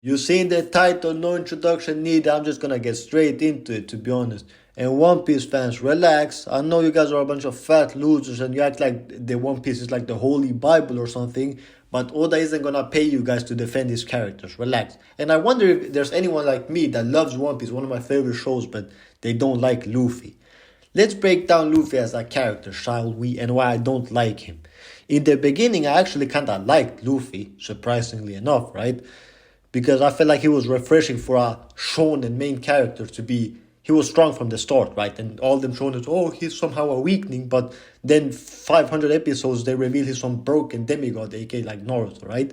You seen the title, no introduction needed. I'm just gonna get straight into it, to be honest. And One Piece fans, relax. I know you guys are a bunch of fat losers and you act like the One Piece is like the Holy Bible or something. But Oda isn't gonna pay you guys to defend his characters. Relax. And I wonder if there's anyone like me that loves One Piece, one of my favorite shows, but they don't like Luffy. Let's break down Luffy as a character, shall we, and why I don't like him. In the beginning, I actually kinda liked Luffy, surprisingly enough, right? Because I felt like he was refreshing for a shonen main character to be. He was strong from the start, right? And all them shonen, oh, he's somehow a weakling, but then 500 episodes they reveal he's some broken demigod, aka like Naruto, right?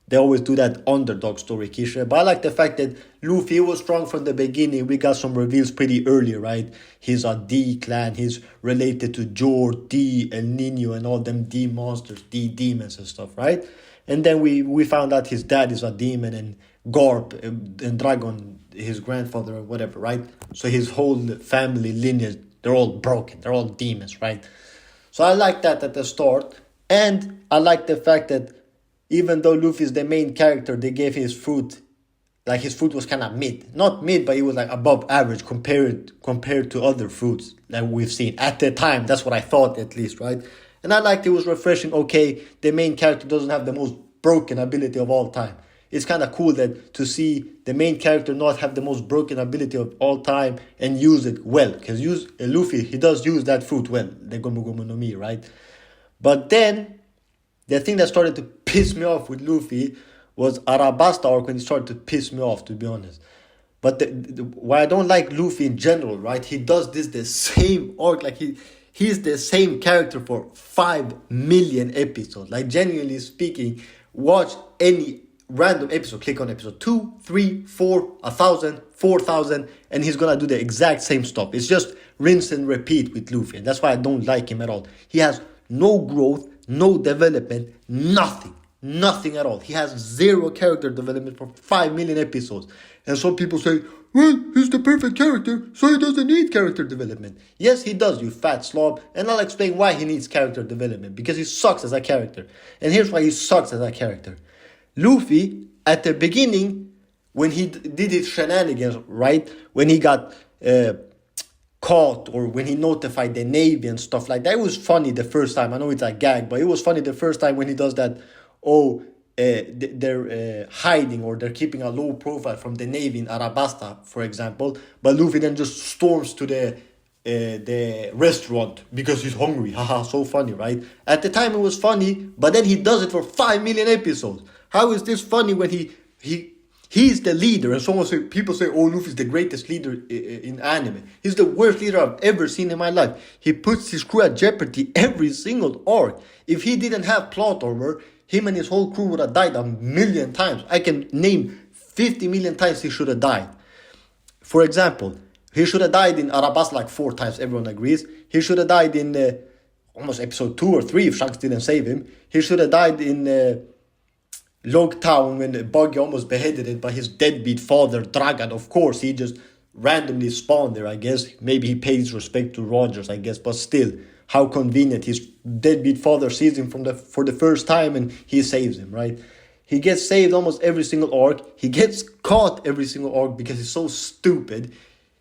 They always do that underdog story cliche. But I like the fact that Luffy was strong from the beginning. We got some reveals pretty early, right? He's a D clan. He's related to Jor, D, El Nino, and all them D monsters, D demons and stuff, right? And then we found out his dad is a demon and Garp and Dragon, his grandfather or whatever, right? So his whole family lineage, they're all broken. They're all demons, right? So I like that at the start. And I like the fact that even though Luffy is the main character, they gave his fruit, like his fruit was kind of mid. Not mid, but it was like above average compared to other fruits that we've seen. At the time, that's what I thought at least, right? And I liked it was refreshing. Okay, the main character doesn't have the most broken ability of all time. It's kind of cool that to see the main character not have the most broken ability of all time and use it well. Because Luffy, he does use that fruit well, the Gomu Gomu no Mi, right? But then the thing that started to piss me off with Luffy was Arabasta arc when he started to piss me off, to be honest. But why I don't like Luffy in general, right? He does this the same arc, like he's the same character for 5 million episodes. Like genuinely speaking, watch any random episode, click on episode 2, 3, 4, 1,000, 4,000, and he's gonna do the exact same stuff. It's just rinse and repeat with Luffy, and that's why I don't like him at all. He has no growth, no development, nothing at all. He has zero character development for 5 million episodes. And some people say, well, he's the perfect character, so he doesn't need character development. Yes, he does, you fat slob. And I'll explain why he needs character development. Because he sucks as a character. And here's why he sucks as a character. Luffy, at the beginning, when he did his shenanigans, right? When he got caught or when he notified the Navy and stuff like that, it was funny the first time. I know it's a gag, but it was funny the first time when he does that. Oh, they're hiding or they're keeping a low profile from the Navy in Arabasta, for example. But Luffy then just storms to the restaurant because he's hungry. Haha, so funny, right? At the time it was funny, but then he does it for 5 million episodes. How is this funny when he's the leader and people say, oh, Luffy's the greatest leader in anime. He's the worst leader I've ever seen in my life. He puts his crew at jeopardy every single arc. If he didn't have plot armor, him and his whole crew would have died 1,000,000 times. I can name 50 million times he should have died. For example, he should have died in Arabas like 4 times, everyone agrees. He should have died in almost episode 2 or 3 if Shanks didn't save him. He should have died in Log Town when Buggy almost beheaded it by his deadbeat father, Dragan. Of course, he just randomly spawned there, I guess. Maybe he pays respect to Rogers, I guess. But still, how convenient. His deadbeat father sees him for the first time and he saves him, right? He gets saved almost every single arc. He gets caught every single arc because he's so stupid.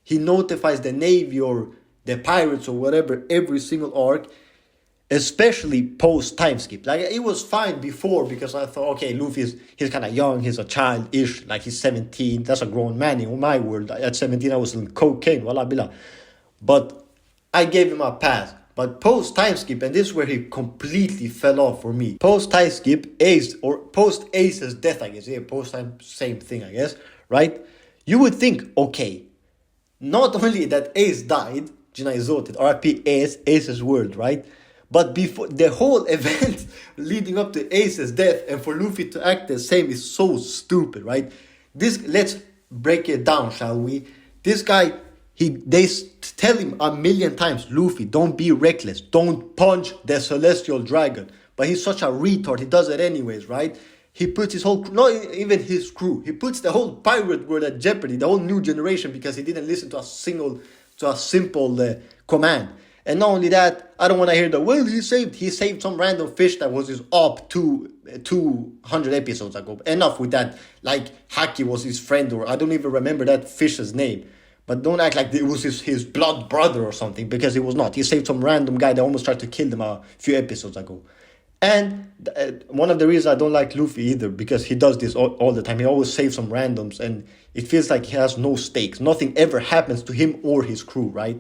He notifies the Navy or the pirates or whatever every single arc. Especially post time skip. Like it was fine before because I thought, okay, he's kind of young, he's a child-ish, like he's 17. That's a grown man in my world. At 17, I was in cocaine, wala bila. But I gave him a pass. But post time skip, and this is where he completely fell off for me. Post time skip, Ace or post Ace's death, I guess. Yeah, post time, same thing, I guess. Right? You would think, okay, not only that Ace died, Jinai Zoted, RIP Ace, Ace's world, right? But before the whole event leading up to Ace's death and for Luffy to act the same is so stupid, right? Let's break it down, shall we? This guy, they tell him 1,000,000 times, Luffy, don't be reckless, don't punch the celestial dragon. But he's such a retard, he does it anyways, right? He puts his whole, not even his crew, he puts the whole pirate world at jeopardy, the whole new generation, because he didn't listen to a simple command. And not only that, I don't want to hear the, well, he saved some random fish that was his op 200 episodes ago. Enough with that. Like, Haki was his friend, or I don't even remember that fish's name. But don't act like it was his blood brother or something, because it was not. He saved some random guy that almost tried to kill him a few episodes ago. And one of the reasons I don't like Luffy either, because he does this all the time. He always saves some randoms, and it feels like he has no stakes. Nothing ever happens to him or his crew, right?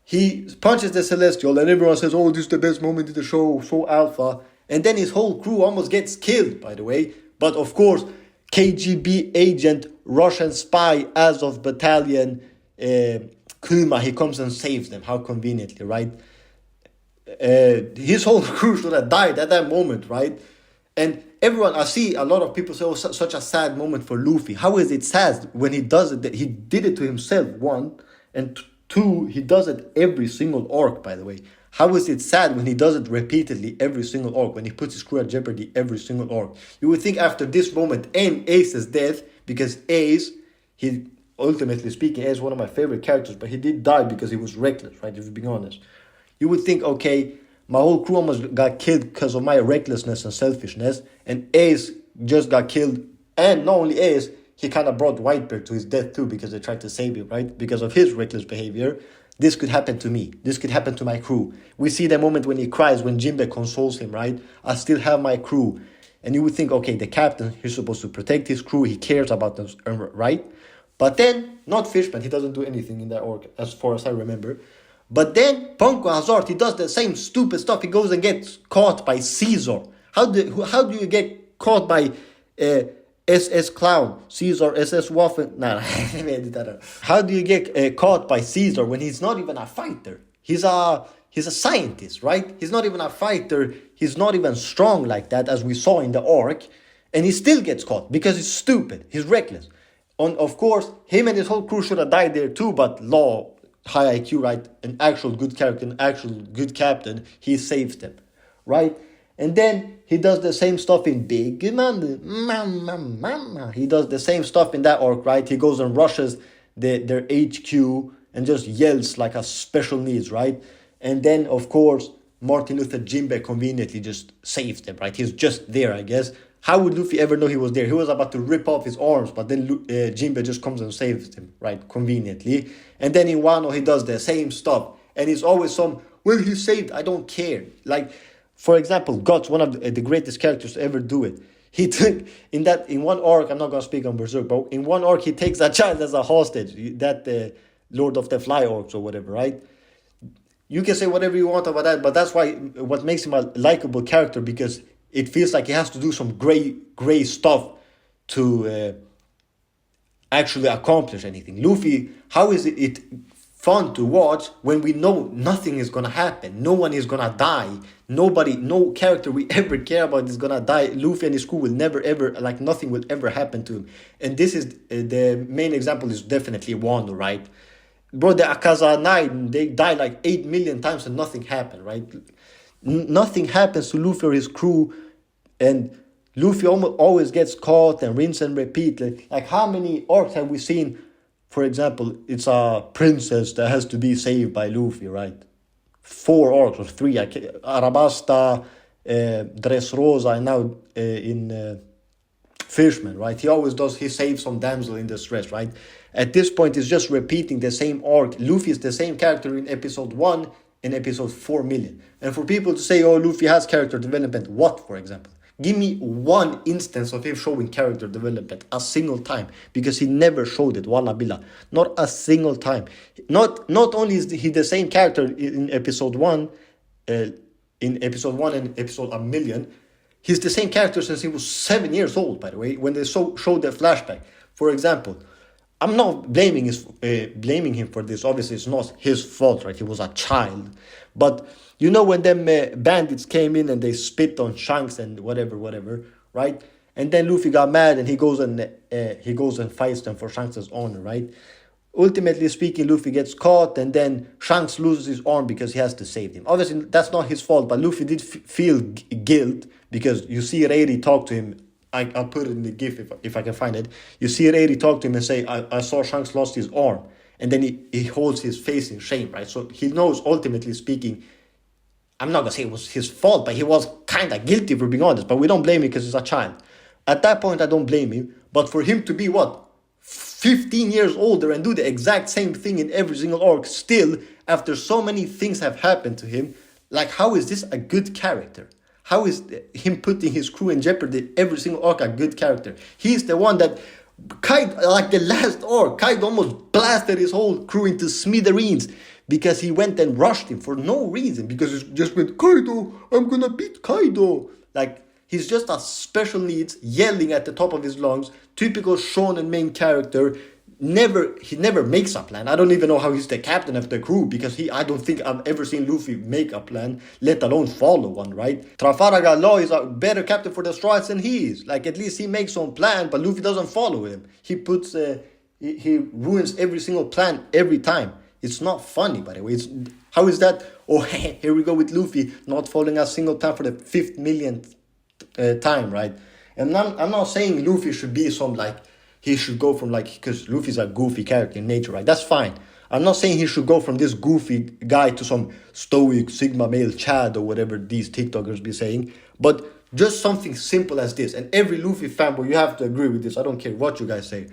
He punches the Celestial, and everyone says, oh, this is the best moment in the show, so alpha. And then his whole crew almost gets killed, by the way. But of course, KGB agent, Russian spy, Azov battalion, Kuma, he comes and saves them. How conveniently, right? His whole crew should have died at that moment, right? And everyone, I see a lot of people say, oh, such a sad moment for Luffy. How is it sad when he does it? He did it to himself, one, and two, he does it every single arc, by the way. How is it sad when he does it repeatedly every single arc, when he puts his crew at jeopardy every single arc? You would think after this moment and Ace's death, because Ace, he, ultimately speaking, Ace is one of my favorite characters, but he did die because he was reckless, right, if you're being honest. You would think, okay, my whole crew almost got killed because of my recklessness and selfishness, and Ace just got killed, and not only Ace, he kind of brought Whitebeard to his death too, because they tried to save him, right, because of his reckless behavior. This could happen to me. This could happen to my crew. We see the moment when he cries, when Jinbe consoles him, right? I still have my crew. And you would think, okay, the captain, he's supposed to protect his crew. He cares about them, right? But then, not Fishman, he doesn't do anything in that arc, as far as I remember. But then, Punko Hazard, he does the same stupid stuff. He goes and gets caught by Caesar. How do you get caught by SS Clown, Caesar, SS Waffen? Nah, how do you get caught by Caesar when he's not even a fighter? He's a scientist, right? He's not even a fighter. He's not even strong like that, as we saw in the arc. And he still gets caught because he's stupid. He's reckless. Of course, him and his whole crew should have died there too, but Law, high IQ, right? An actual good character, an actual good captain, he saves them, right? And then he does the same stuff in Big Mama. He does the same stuff in that arc, right? He goes and rushes their HQ and just yells like a special needs, right? And then, of course, Martin Luther Jinbe conveniently just saves them, right? He's just there, I guess. How would Luffy ever know he was there? He was about to rip off his arms, but then Jinbe just comes and saves him, right? Conveniently. And then in Wano, he does the same stuff. And he's always well, he saved, I don't care. Like, for example, Guts, one of the greatest characters to ever do it. He took, in one arc, I'm not going to speak on Berserk, but in one arc, he takes a child as a hostage. That Lord of the Fly arcs or whatever, right? You can say whatever you want about that, but that's what makes him a likable character, because it feels like he has to do some gray stuff to actually accomplish anything. Luffy, how is it fun to watch when we know nothing is gonna happen? No one is gonna die. Nobody, no character we ever care about is gonna die. Luffy and his crew will never ever, like, nothing will ever happen to him. And this is the main example is definitely Wano, right? Bro, the Akaza 9, they die like 8 million times and nothing happened, right? Nothing happens to Luffy or his crew, and Luffy always gets caught and rinse and repeat. Like how many arcs have we seen? For example, it's a princess that has to be saved by Luffy, right? 4 arcs or 3. Arabasta, Dressrosa, and now in Fishman, right? He saves some damsel in distress, right? At this point, it's just repeating the same arc. Luffy is the same character in episode 1 and episode 4 million. And for people to say, oh, Luffy has character development, what, for example? Give me one instance of him showing character development, a single time, because he never showed it, walla billah. Not a single time. Not only is he the same character in episode 1, and episode 1 million, he's the same character since he was 7 years old, by the way, when they showed the flashback. For example, I'm not blaming him for this. Obviously, it's not his fault, right? He was a child. But you know when them bandits came in and they spit on Shanks and whatever, right? And then Luffy got mad and he goes and fights them for Shanks' honor, right? Ultimately speaking, Luffy gets caught and then Shanks loses his arm because he has to save him. Obviously, that's not his fault, but Luffy did feel guilt because you see Rayleigh talk to him. I'll put it in the GIF if I can find it. You see Rayleigh talk to him and say, I saw Shanks lost his arm. and then he holds his face in shame, right? So he knows, ultimately speaking, I'm not gonna say it was his fault, but he was kind of guilty, for being honest. But we don't blame him because he's a child. At that point, I don't blame him. But for him to be 15 years older and do the exact same thing in every single arc still, after so many things have happened to him, like, how is this a good character? How is him putting his crew in jeopardy every single arc a good character? He's the one that Kaido, like the last arc, Kaido almost blasted his whole crew into smithereens because he went and rushed him for no reason, because he just went, Kaido, I'm gonna beat Kaido. Like, he's just a special needs, yelling at the top of his lungs, typical shonen main character. He never makes a plan. I don't even know how he's the captain of the crew, because I don't think I've ever seen Luffy make a plan, let alone follow one, right? Trafalgar Law is a better captain for the Straws than he is. Like, at least he makes some plan, but Luffy doesn't follow him. He ruins every single plan every time. It's not funny, by the way. How is that? Oh, here we go with Luffy not following a single plan for the 5th millionth time, right? And I'm not saying Luffy should be he should go from, because Luffy's a goofy character in nature, right? That's fine. I'm not saying he should go from this goofy guy to some stoic Sigma male Chad or whatever these TikTokers be saying. But just something simple as this. And every Luffy fanboy, you have to agree with this. I don't care what you guys say.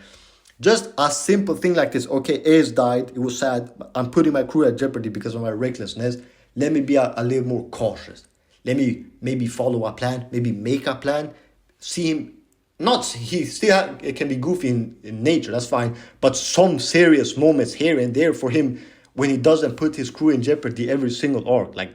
Just a simple thing like this. Okay, Ace died. It was sad. I'm putting my crew at jeopardy because of my recklessness. Let me be a little more cautious. Let me maybe follow a plan. Maybe make a plan. See him. He still can be goofy in nature, that's fine, but some serious moments here and there for him when he doesn't put his crew in jeopardy every single arc. Like,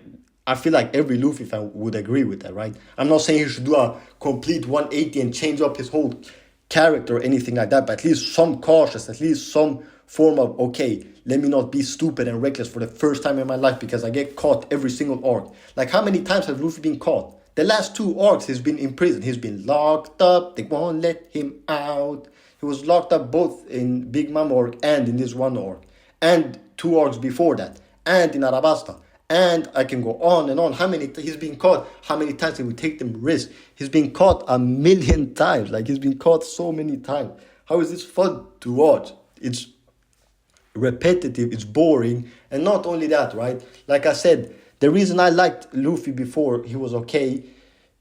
I feel like every Luffy fan would agree with that, right? I'm not saying he should do a complete 180 and change up his whole character or anything like that, but at least some cautious, at least some form of, okay, let me not be stupid and reckless for the first time in my life because I get caught every single arc. Like, how many times has Luffy been caught? The last 2 arcs, he's been in prison. He's been locked up. They won't let him out. He was locked up both in Big Mom arc and in this one arc. And 2 arcs before that. And in Arabasta. And I can go on and on. He's been caught. How many times did we take them risk? He's been caught 1,000,000 times. Like, he's been caught so many times. How is this fun to watch? It's repetitive. It's boring. And not only that, right? Like I said, the reason I liked Luffy before, he was okay,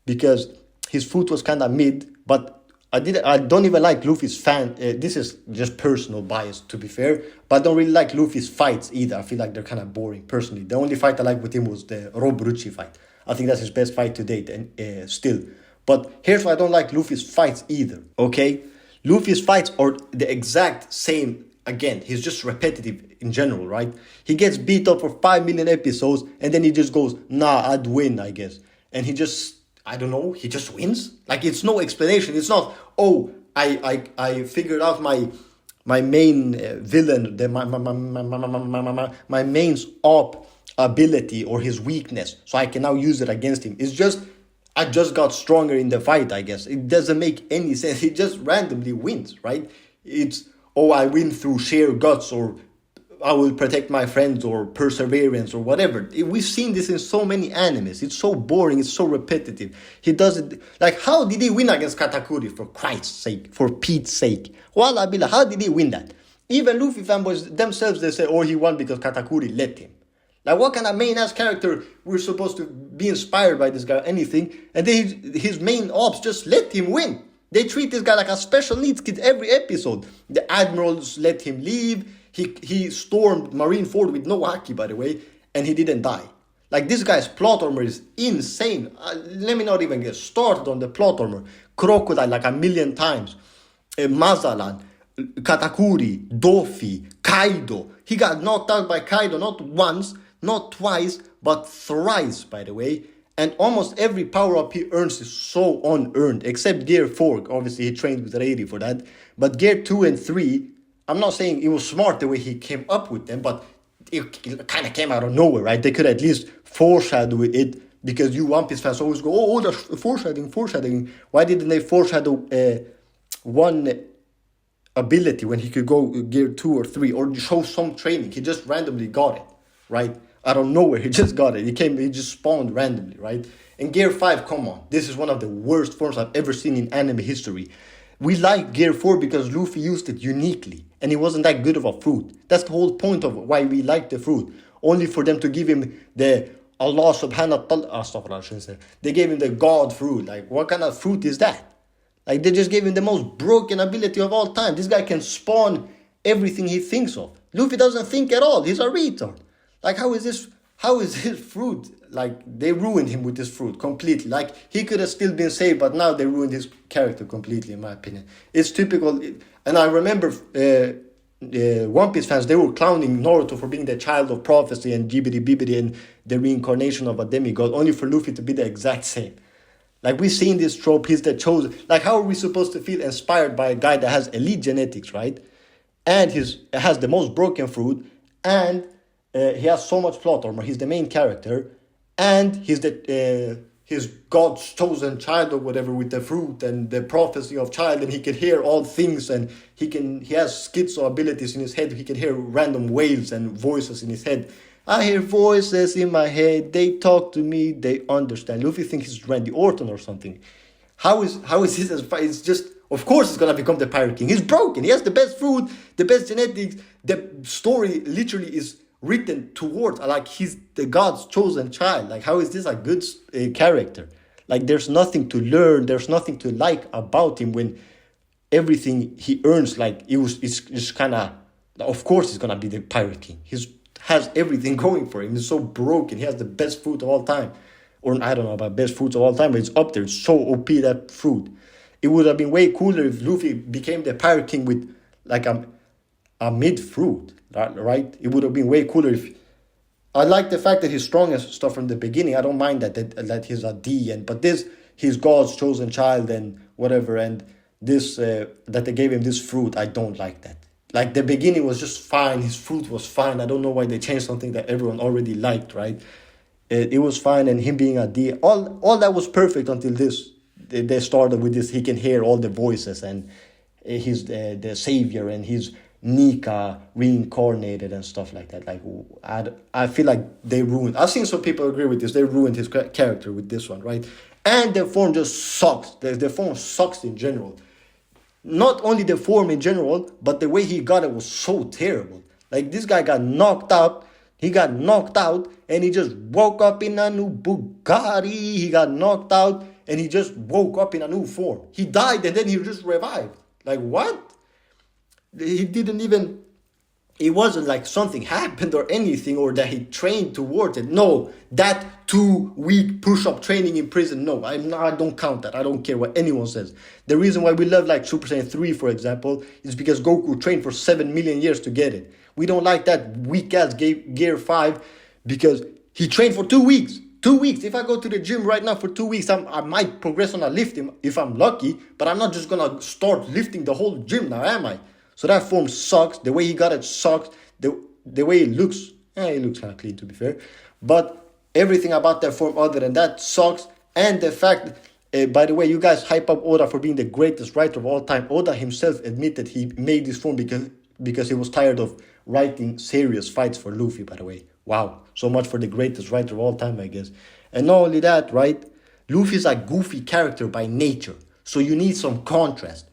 because his foot was kind of mid, but I don't even like Luffy's this is just personal bias, to be fair, but I don't really like Luffy's fights either. I feel like they're kind of boring, personally. The only fight I like with him was the Rob Rucci fight. I think that's his best fight to date, and still. But here's why I don't like Luffy's fights either, okay? Luffy's fights are the exact same. Again, he's just repetitive in general, right? He gets beat up for 5 million episodes and then he just goes, nah, I'd win, I guess. And he just, I don't know, he just wins? Like, it's no explanation. It's not, oh, I figured out my main villain, my main's op ability or his weakness, so I can now use it against him. It's just, I just got stronger in the fight, I guess. It doesn't make any sense. He just randomly wins, right? It's, oh, I win through sheer guts, or I will protect my friends, or perseverance, or whatever. We've seen this in so many animes. It's so boring. It's so repetitive. He does it. Like, how did he win against Katakuri, for Christ's sake? For Pete's sake. Wallah billah, how did he win that? Even Luffy fanboys themselves, they say, oh, he won because Katakuri let him. Like, what kind of main-ass character we're supposed to be inspired by this guy or anything? And then his main ops just let him win. They treat this guy like a special needs kid every episode. The admirals let him leave. He stormed Marineford with no haki, by the way, and he didn't die. Like, this guy's plot armor is insane. Let me not even get started on the plot armor. Crocodile like 1,000,000 times. Mazalan, Katakuri, Dofi, Kaido. He got knocked out by Kaido not once, not twice, but thrice, by the way. And almost every power-up he earns is so unearned, except Gear 4. Obviously, he trained with Rady for that. But Gear 2 and 3, I'm not saying it was smart the way he came up with them, but it kind of came out of nowhere, right? They could at least foreshadow it, because you One Piece fans always go, oh, there's foreshadowing. Why didn't they foreshadow one ability when he could go Gear 2 or 3, or show some training? He just randomly got it, right? Out of nowhere, he just got it. He just spawned randomly, right? And Gear 5, come on. This is one of the worst forms I've ever seen in anime history. We like Gear 4 because Luffy used it uniquely, and it wasn't that good of a fruit. That's the whole point of why we like the fruit. Only for them to give him the Allah subhanahu wa ta'ala, I shouldn't say. They gave him the God fruit. Like, what kind of fruit is that? Like, they just gave him the most broken ability of all time. This guy can spawn everything he thinks of. Luffy doesn't think at all. He's a retard. Like, how is his fruit? Like, they ruined him with this fruit completely. Like, he could have still been saved, but now they ruined his character completely, in my opinion. It's typical. And I remember One Piece fans, they were clowning Naruto for being the child of prophecy and gibbity bibbity and the reincarnation of a demigod, only for Luffy to be the exact same. Like, we've seen this trope, he's the chosen. Like, how are we supposed to feel inspired by a guy that has elite genetics, right? And has the most broken fruit, and he has so much plot armor, he's the main character, and he's his God's chosen child or whatever with the fruit and the prophecy of child, and he can hear all things, and he has schizo abilities in his head, he can hear random waves and voices in his head. I hear voices in my head, they talk to me, they understand. Luffy thinks he's Randy Orton or something. How is this as far? It's just, of course he's gonna become the Pirate King. He's broken, he has the best food, the best genetics, the story literally is written towards, like, he's the God's chosen child. Like, how is this a good character? Like, there's nothing to learn, there's nothing to like about him when everything he earns, like, it's kind of course he's gonna be the Pirate King. Has everything going for him. He's so broken. He has the best fruit of all time. Or I don't know about best fruits of all time, but it's up there. It's so OP, that fruit. It would have been way cooler if Luffy became the Pirate King with like a mid fruit, right? It would have been way cooler if... I like the fact that he's strong and stuff from the beginning. I don't mind that he's a D, but he's God's chosen child and whatever, and this that they gave him this fruit, I don't like that. Like, the beginning was just fine. His fruit was fine. I don't know why they changed something that everyone already liked, right? It was fine, and him being a D, all that was perfect until this. They started with this, he can hear all the voices, and he's the savior, and he's Nika reincarnated and stuff like that. Like, I feel like they ruined... I've seen some people agree with this. They ruined his character with this one, right? And the form just sucks. The form sucks in general. Not only the form in general, but the way he got it was so terrible. Like, this guy got knocked out. He got knocked out, and he just woke up in a new Bugatti. He got knocked out, and he just woke up in a new form. He died, and then he just revived. Like, what? He didn't even... It wasn't like something happened or anything, or that he trained towards it. No, that 2-week push-up training in prison, no, I don't count that. I don't care what anyone says. The reason why we love, like, Super Saiyan 3, for example, is because Goku trained for 7 million years to get it. We don't like that weak-ass Gear 5 because he trained for 2 weeks. 2 weeks. If I go to the gym right now for 2 weeks, I might progress on a lifting if I'm lucky, but I'm not just going to start lifting the whole gym now, am I? So that form sucks. The way he got it sucks. The way it looks kind of clean, to be fair. But everything about that form other than that sucks. And the fact, by the way, you guys hype up Oda for being the greatest writer of all time. Oda himself admitted he made this form because he was tired of writing serious fights for Luffy, by the way. Wow. So much for the greatest writer of all time, I guess. And not only that, right? Luffy's a goofy character by nature. So you need some contrast.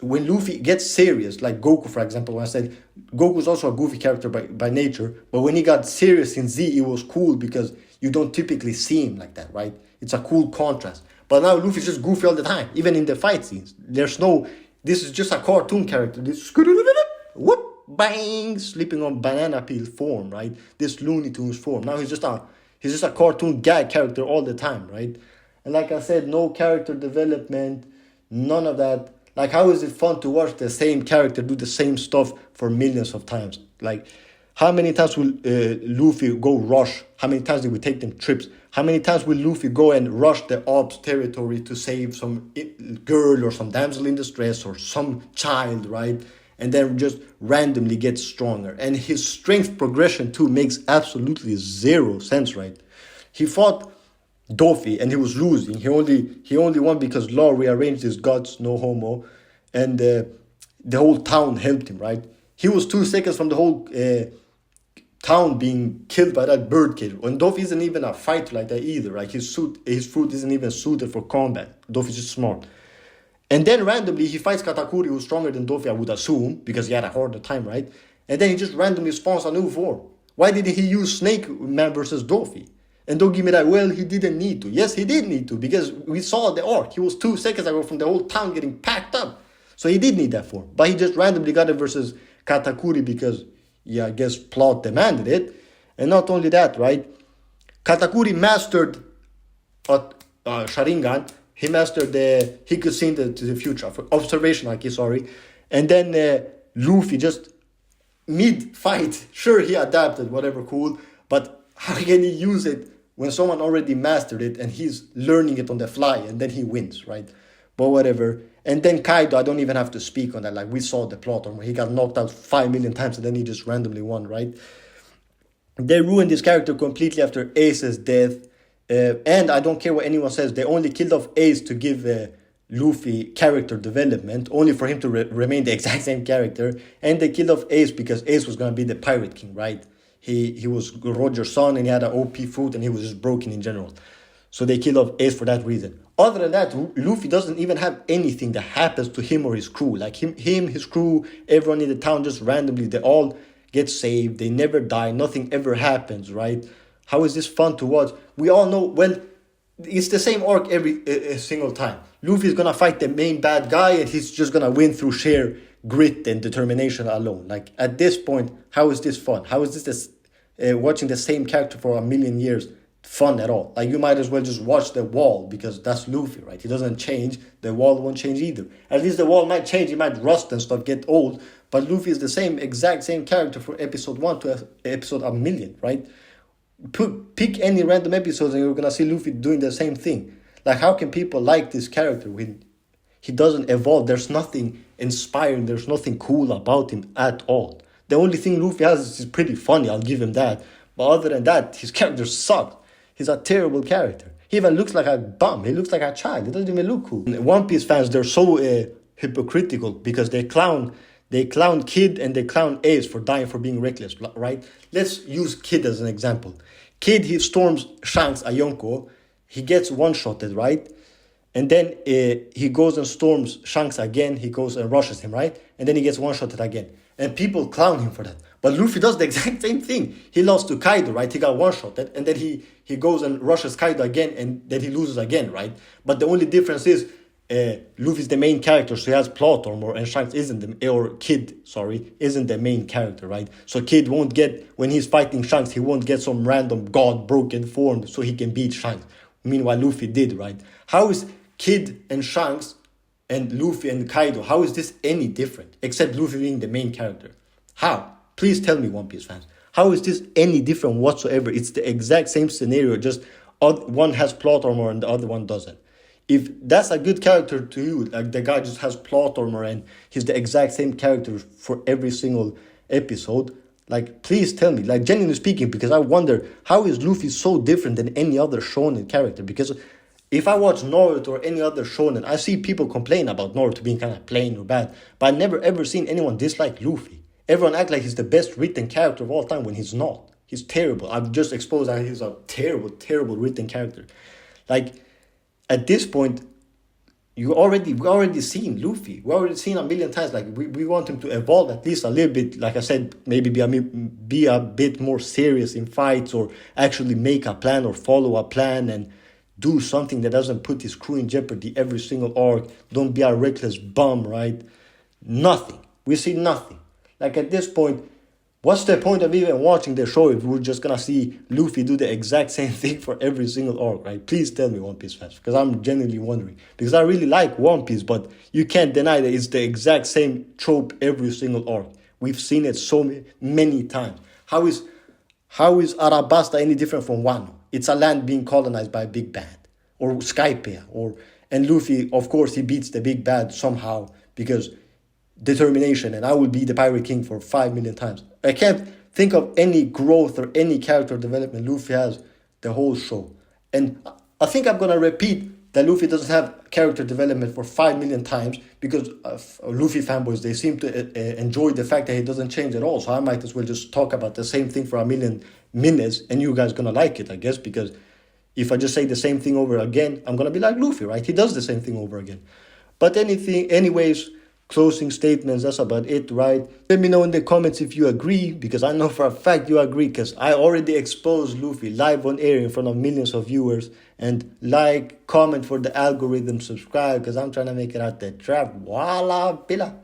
When Luffy gets serious, like Goku, for example, when I said Goku's also a goofy character by nature, but when he got serious in Z, it was cool because you don't typically see him like that, right? It's a cool contrast. But now Luffy's just goofy all the time, even in the fight scenes. This is just a cartoon character. This whoop, bang, sleeping on banana peel form, right? This Looney Tunes form. Now he's just a cartoon gag character all the time, right? And like I said, no character development, none of that. Like, how is it fun to watch the same character do the same stuff for millions of times? Like, how many times will Luffy go rush? How many times did we take them trips? How many times will Luffy go and rush the Ops territory to save some girl or some damsel in distress or some child, right? And then just randomly get stronger. And his strength progression too makes absolutely zero sense, right? He fought Doffy and he was losing. He only won because Law rearranged his gods, no homo, and the whole town helped him, right? He was 2 seconds from the whole town being killed by that bird kid. And Doffy isn't even a fighter like that either. Like, his fruit isn't even suited for combat. Doffy's just smart. And then randomly he fights Katakuri, who's stronger than Dofi, I would assume, because he had a harder time, right? And then he just randomly spawns a new form. Why didn't he use Snake Man versus Dofi? And don't give me that, well, he didn't need to. Yes, he did need to, because we saw the arc. He was 2 seconds ago from the whole town getting packed up. So he did need that form. But he just randomly got it versus Katakuri because, yeah, I guess plot demanded it. And not only that, right? Katakuri mastered Sharingan. He mastered he could see into the future, for observation, sorry. And then Luffy just mid-fight, sure, he adapted, whatever, cool. But how can he use it when someone already mastered it and he's learning it on the fly and then he wins, right? But whatever. And then Kaido, I don't even have to speak on that. Like, we saw the plot on where he got knocked out 5 million times and then he just randomly won, right? They ruined his character completely after Ace's death. And I don't care what anyone says. They only killed off Ace to give Luffy character development, only for him to remain the exact same character. And they killed off Ace because Ace was going to be the Pirate King, right? He was Roger's son and he had an OP fruit and he was just broken in general. So they killed off Ace for that reason. Other than that, Luffy doesn't even have anything that happens to him or his crew. Like him, his crew, everyone in the town just randomly, they all get saved. They never die. Nothing ever happens, right? How is this fun to watch? We all know, well, it's the same arc every single time. Luffy's gonna fight the main bad guy and he's just gonna win through sheer grit and determination alone. Like, at this point, how is this fun? How is this watching the same character for a million years fun at all? Like, you might as well just watch the wall because that's Luffy, right? He doesn't change. The wall won't change either. At least the wall might change. It might rust and stuff, get old. But Luffy is the exact same character for episode 1 to episode 1,000,000, right? Pick any random episodes and you're gonna see Luffy doing the same thing. Like, how can people like this character when he doesn't evolve? There's nothing inspiring. There's nothing cool about him at all. The only thing Luffy has is he's pretty funny. I'll give him that. But other than that, his character sucks. He's a terrible character. He even looks like a bum. He looks like a child. He doesn't even look cool. One Piece fans, they're so hypocritical because they clown Kid and they clown Ace for dying for being reckless, right? Let's use Kid as an example. Kid, he storms Shanks, a Yonko. He gets one-shotted, right? And then he goes and storms Shanks again. He goes and rushes him, right? And then he gets one-shotted again. And people clown him for that. But Luffy does the exact same thing. He lost to Kaido, right? He got one-shotted. And then he goes and rushes Kaido again. And then he loses again, right? But the only difference is Luffy's the main character, so he has plot armor, and Shanks isn't Kid isn't the main character, right? So Kid won't get, when he's fighting Shanks, he won't get some random god broken form so he can beat Shanks. Meanwhile, Luffy did, right? How is Kid and Shanks and Luffy and Kaido, how is this any different? Except Luffy being the main character. How? Please tell me, One Piece fans. How is this any different whatsoever? It's the exact same scenario, just one has plot armor and the other one doesn't. If that's a good character to you, like the guy just has plot armor and he's the exact same character for every single episode, like, please tell me, like, genuinely speaking, because I wonder, how is Luffy so different than any other shonen character? Because if I watch Naruto or any other shonen, I see people complain about Naruto being kind of plain or bad, but I've never ever seen anyone dislike Luffy. Everyone act like he's the best written character of all time when he's not. He's terrible. I've just exposed that he's a terrible, terrible written character. Like, at this point, we already seen Luffy. We already seen a million times. Like, we want him to evolve at least a little bit. Like I said, maybe be a bit more serious in fights, or actually make a plan or follow a plan and do something that doesn't put his crew in jeopardy every single arc. Don't be a reckless bum, right? Nothing. We see nothing. Like, at this point, what's the point of even watching the show if we're just gonna see Luffy do the exact same thing for every single arc, right? Please tell me, One Piece fans, because I'm genuinely wondering. Because I really like One Piece, but you can't deny that it's the exact same trope every single arc. We've seen it so many times. How is Arabasta any different from Wano? It's a land being colonized by a big bad, or Skypiea, and Luffy, of course, he beats the big bad somehow because determination, and I will be the Pirate King for 5 million times. I can't think of any growth or any character development Luffy has the whole show. And I think I'm going to repeat that Luffy doesn't have character development for 5 million times because Luffy fanboys, they seem to enjoy the fact that he doesn't change at all. So I might as well just talk about the same thing for a million minutes and you guys going to like it, I guess, because if I just say the same thing over again, I'm going to be like Luffy, right? He does the same thing over again. But anyways, closing statements, that's about it, right? Let me know in the comments if you agree, because I know for a fact you agree, because I already exposed Luffy live on air in front of millions of viewers. And like, comment for the algorithm, subscribe, because I'm trying to make it out the trap. Voila, pila.